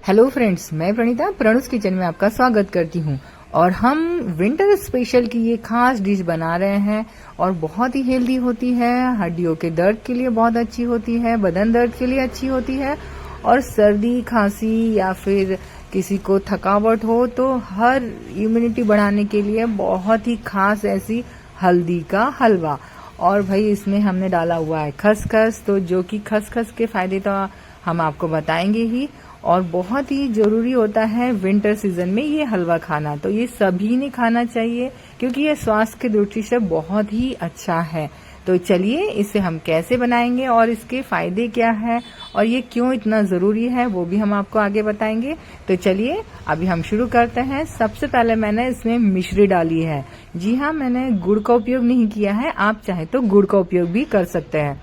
Hello friends, मैं Pranita प्रणुस kitchen में आपका स्वागत करती हूँ। और हम विंटर स्पेशल की ये खास डिश बना रहे हैं और बहुत ही हेल्दी होती है। हड्डियों के दर्द के लिए बहुत अच्छी होती है, बदन दर्द के लिए अच्छी होती है और सर्दी खांसी या फिर किसी को थकावट हो तो हर इम्यूनिटी बढ़ाने के लिए बहुत ही खास ऐसी हल्दी का हलवा। और भाई इसमें हमने डाला हुआ है खसखस, तो जो कि खसखस के फायदे तो हम आपको बताएंगे ही। और बहुत ही जरूरी होता है विंटर सीजन में ये हलवा खाना, तो ये सभी ने खाना चाहिए क्योंकि ये स्वास्थ्य की दृष्टि से बहुत ही अच्छा है। तो चलिए इसे हम कैसे बनाएंगे और इसके फायदे क्या है और ये क्यों इतना जरूरी है वो भी हम आपको आगे बताएंगे। तो चलिए अभी हम शुरू करते हैं। सबसे पहले मैंने इसमें मिश्री डाली है। जी हाँ, मैंने गुड़ का उपयोग नहीं किया है, आप चाहे तो गुड़ का उपयोग भी कर सकते हैं।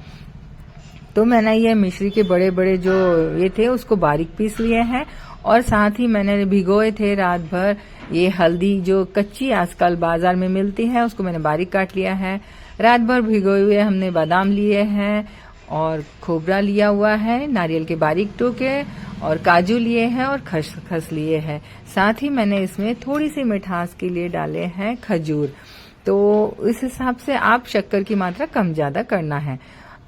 तो मैंने ये मिश्री के बड़े बड़े जो ये थे उसको बारीक पीस लिए हैं और साथ ही मैंने भिगोए थे रात भर ये हल्दी जो कच्ची आजकल बाजार में मिलती है, उसको मैंने बारीक काट लिया है। रात भर भिगोए हुए हमने बादाम लिए हैं और खोबरा लिया हुआ है, नारियल के बारीक टुकड़े और काजू लिए हैं और खसखस लिए हैं। साथ ही मैंने इसमें थोड़ी सी मिठास के लिए डाले हैं खजूर। तो इस हिसाब से आप शक्कर की मात्रा कम ज्यादा करना है।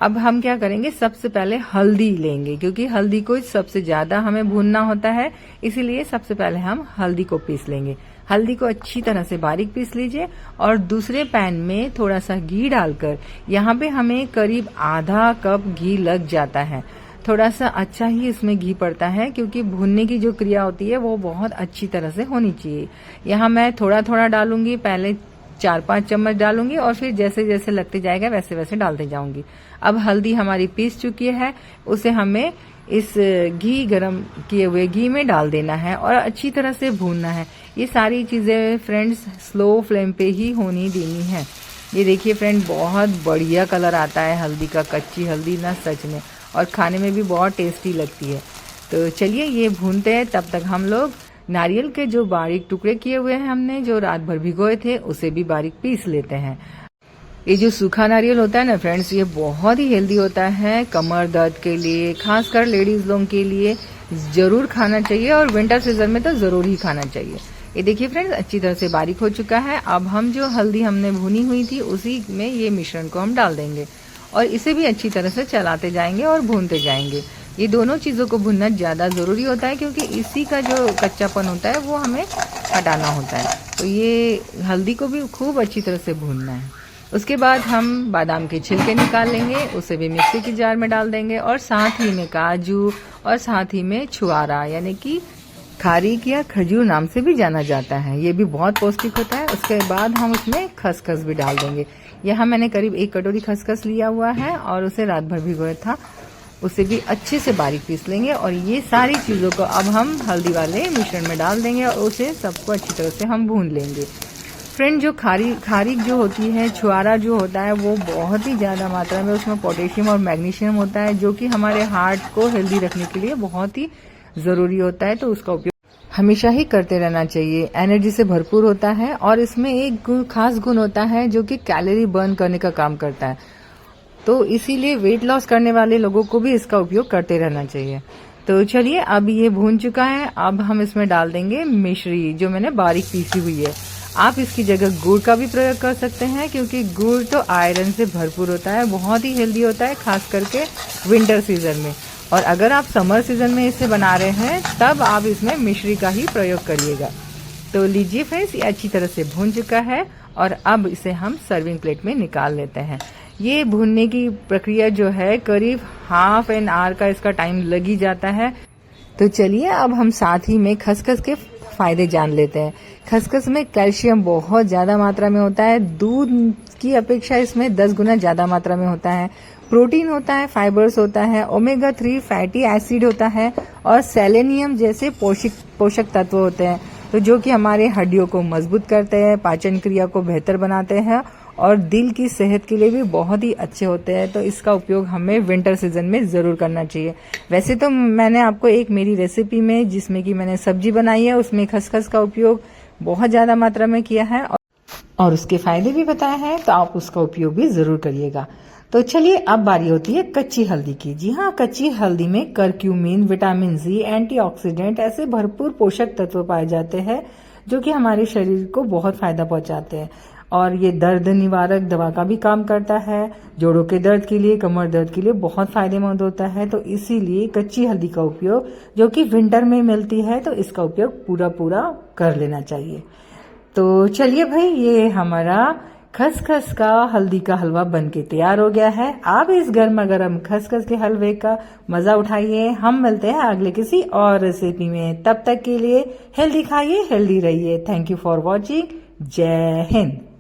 अब हम क्या करेंगे, सबसे पहले हल्दी लेंगे क्योंकि हल्दी को सबसे ज्यादा हमें भूनना होता है, इसीलिए सबसे पहले हम हल्दी को पीस लेंगे। हल्दी को अच्छी तरह से बारीक पीस लीजिए और दूसरे पैन में थोड़ा सा घी डालकर, यहाँ पे हमें करीब आधा कप घी लग जाता है। थोड़ा सा अच्छा ही इसमें घी पड़ता है क्योंकि भूनने की जो क्रिया होती है वो बहुत अच्छी तरह से होनी चाहिए। यहाँ मैं थोड़ा थोड़ा डालूंगी, पहले 4-5 चम्मच डालूंगी और फिर जैसे जैसे लगते जाएगा वैसे वैसे डालते जाऊंगी। अब हल्दी हमारी पीस चुकी है, उसे हमें इस घी गरम किए हुए घी में डाल देना है और अच्छी तरह से भूनना है। ये सारी चीजें फ्रेंड्स स्लो फ्लेम पे ही होनी देनी है। ये देखिए फ्रेंड, बहुत बढ़िया कलर आता है हल्दी का, कच्ची हल्दी ना सच में, और खाने में भी बहुत टेस्टी लगती है। तो चलिए ये भूनते हैं, तब तक हम लोग नारियल के जो बारीक टुकड़े किए हुए हैं हमने जो रात भर भिगोए थे उसे भी बारीक पीस लेते हैं। ये जो सूखा नारियल होता है ना फ्रेंड्स, ये बहुत ही हेल्दी होता है। कमर दर्द के लिए, खासकर लेडीज लोगों के लिए जरूर खाना चाहिए और विंटर सीजन में तो जरूर ही खाना चाहिए। ये देखिए फ्रेंड्स, अच्छी तरह से बारीक हो चुका है। अब हम जो हल्दी हमने भुनी हुई थी उसी में ये मिश्रण को हम डाल देंगे और इसे भी अच्छी तरह से चलाते जाएंगे और भूनते जाएंगे। ये दोनों चीजों को भुनना ज्यादा जरूरी होता है क्योंकि इसी का जो कच्चापन होता है वो हमें हटाना होता है। तो ये हल्दी को भी खूब अच्छी तरह से भूनना है। उसके बाद हम बादाम के छिलके निकाल लेंगे, उसे भी मिक्सी की जार में डाल देंगे और साथ ही में काजू और साथ ही में छुआरा यानी कि खारीक या खजूर नाम से भी जाना जाता है, ये भी बहुत पौष्टिक होता है। उसके बाद हम उसमें खसखस भी डाल देंगे। यहाँ मैंने करीब 1 कटोरी खसखस लिया हुआ है और उसे रात भर भिगोया था, उसे भी अच्छे से बारीक पीस लेंगे। और ये सारी चीजों को अब हम हल्दी वाले मिश्रण में डाल देंगे और उसे सबको अच्छी तरह से हम भून लेंगे। फ्रेंड, जो खारीक जो होती है, छुआरा जो होता है, वो बहुत ही ज्यादा मात्रा में उसमें पोटेशियम और मैग्नीशियम होता है जो कि हमारे हार्ट को हेल्दी रखने के लिए बहुत ही जरूरी होता है। तो उसका उपयोग हमेशा ही करते रहना चाहिए। एनर्जी से भरपूर होता है और इसमें एक खास गुण होता है जो कि कैलोरी बर्न करने का काम करता है। तो इसीलिए वेट लॉस करने वाले लोगों को भी इसका उपयोग करते रहना चाहिए। तो चलिए अब ये भून चुका है। अब हम इसमें डाल देंगे मिश्री जो मैंने बारीक पीसी हुई है। आप इसकी जगह गुड़ का भी प्रयोग कर सकते हैं क्योंकि गुड़ तो आयरन से भरपूर होता है, बहुत ही हेल्दी होता है, खास करके विंटर सीजन में। और अगर आप समर सीजन में इसे बना रहे हैं तब आप इसमें मिश्री का ही प्रयोग करिएगा। तो लीजिए फ्रेंड्स, ये अच्छी तरह से भून चुका है और अब इसे हम सर्विंग प्लेट में निकाल लेते हैं। ये भूनने की प्रक्रिया जो है करीब ½ एन आवर का इसका टाइम लग ही जाता है। तो चलिए अब हम साथ ही में खसखस के फायदे जान लेते हैं। खसखस में कैल्शियम बहुत ज्यादा मात्रा में होता है, दूध की अपेक्षा इसमें 10 गुना ज्यादा मात्रा में होता है। प्रोटीन होता है, फाइबर्स होता है, ओमेगा 3 फैटी एसिड होता है और सेलेनियम जैसे पोषक तत्व होते हैं, तो जो कि हमारे हड्डियों को मजबूत करते हैं, पाचन क्रिया को बेहतर बनाते हैं और दिल की सेहत के लिए भी बहुत ही अच्छे होते हैं। तो इसका उपयोग हमें विंटर सीजन में जरूर करना चाहिए। वैसे तो मैंने आपको एक मेरी रेसिपी में जिसमें कि मैंने सब्जी बनाई है उसमें खसखस का उपयोग बहुत ज्यादा मात्रा में किया है और उसके फायदे भी बताए हैं, तो आप उसका उपयोग भी जरूर करिएगा। तो चलिए अब बारी होती है कच्ची हल्दी की। जी हाँ, कच्ची हल्दी में करक्यूमिन, विटामिन सी, एंटीऑक्सीडेंट ऐसे भरपूर पोषक तत्व पाए जाते हैं जो कि हमारे शरीर को बहुत फायदा पहुंचाते हैं। और ये दर्द निवारक दवा का भी काम करता है। जोड़ों के दर्द के लिए, कमर दर्द के लिए बहुत फायदेमंद होता है। तो इसीलिए कच्ची हल्दी का उपयोग, जो कि विंटर में मिलती है, तो इसका उपयोग पूरा पूरा कर लेना चाहिए। तो चलिए भाई, ये हमारा खसखस का हल्दी का हलवा बनके तैयार हो गया है। आप इस गर्मा गर्म खसखस के हलवे का मजा उठाइए। हम मिलते हैं अगले किसी और रेसिपी में। तब तक के लिए हेल्दी खाइए, हेल्दी रहिए। Thank you for watching. जय हिंद।